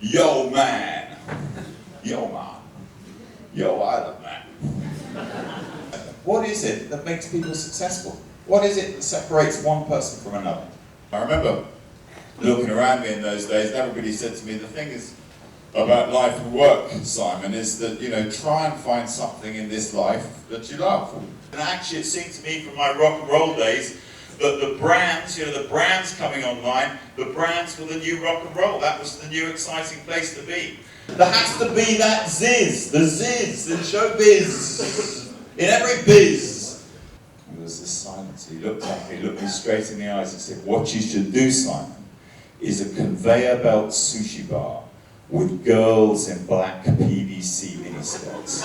Yo man, yo man, yo Island man. What is it that makes people successful? What is it that separates one person from another? I remember looking around me in those days, and everybody said to me, the thing is about life and work, Simon, is that, you know, try and find something in this life that you love. And actually it seemed to me from my rock and roll days that the brands, you know, the brands coming online, the brands were the new rock and roll. That was the new exciting place to be. There has to be that zizz, the zizz in showbiz, in every biz. And there was this silence. He looked at me, looked me straight in the eyes and said, what you should do, Simon, is a conveyor belt sushi bar with girls in black PVC miniskirts.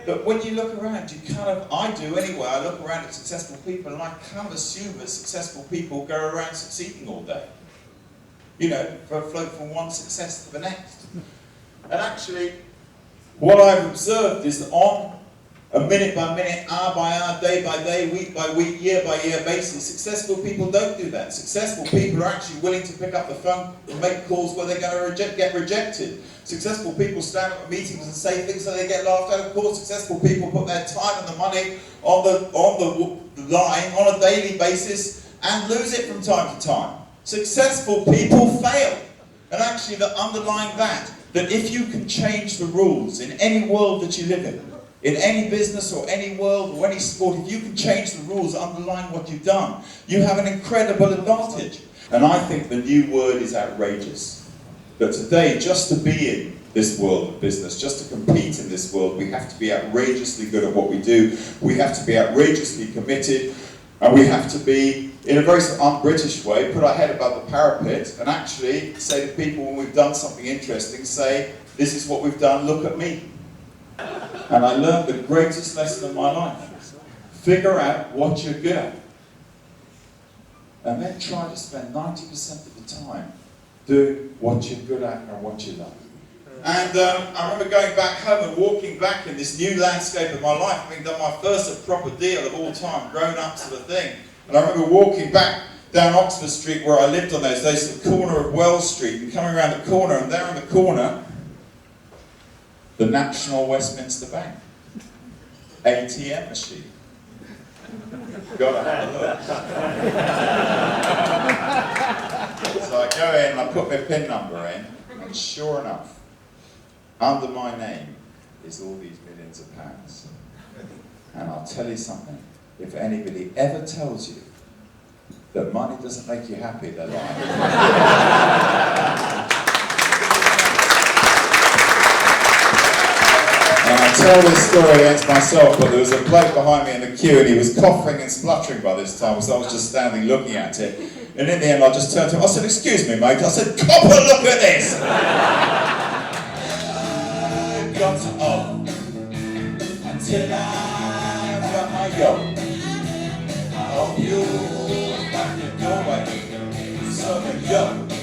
But when you look around, you kind of, I do anyway, I look around at successful people and I kind of assume that successful people go around succeeding all day. You know, float from one success to the next. And actually, what I've observed is that on a minute by minute, hour by hour, day by day, week by week, year by year basis, successful people don't do that. Successful people are actually willing to pick up the phone and make calls where they're going to get rejected. Successful people stand up at meetings and say things so they get laughed at. Of course, successful people put their time and the money on the line on a daily basis and lose it from time to time. Successful people fail. And actually, underlying that if you can change the rules in any world that you live in any business or any world or any sport, if you can change the rules underlying what you've done, you have an incredible advantage. And I think the new word is outrageous. But today, just to be in this world of business, just to compete in this world, we have to be outrageously good at what we do, we have to be outrageously committed, and we have to be, in a very un-British way, put our head above the parapet and actually say to people when we've done something interesting, say, this is what we've done, look at me. And I learned the greatest lesson of my life. Figure out what you're good at. And then try to spend 90% of the time doing what you're good at and what you love. And I remember going back home and walking back in this new landscape of my life, having done my first proper deal of all time, grown up sort of thing. And I remember walking back down Oxford Street where I lived on those days, to the corner of Wells Street, and coming around the corner, and there in the corner, the National Westminster Bank ATM machine. Gotta have a look. So I go in and I put my PIN number in, and sure enough, under my name is all these millions of pounds. And I'll tell you something, if anybody ever tells you that money doesn't make you happy, they're lying. And I tell this story against myself, but there was a bloke behind me in the queue and he was coughing and spluttering by this time, so I was just standing looking at it. And in the end I just turned to him, I said, excuse me mate, I said, copper, look at this! I got up until I got my yo. I hope you back your doorway, so yo.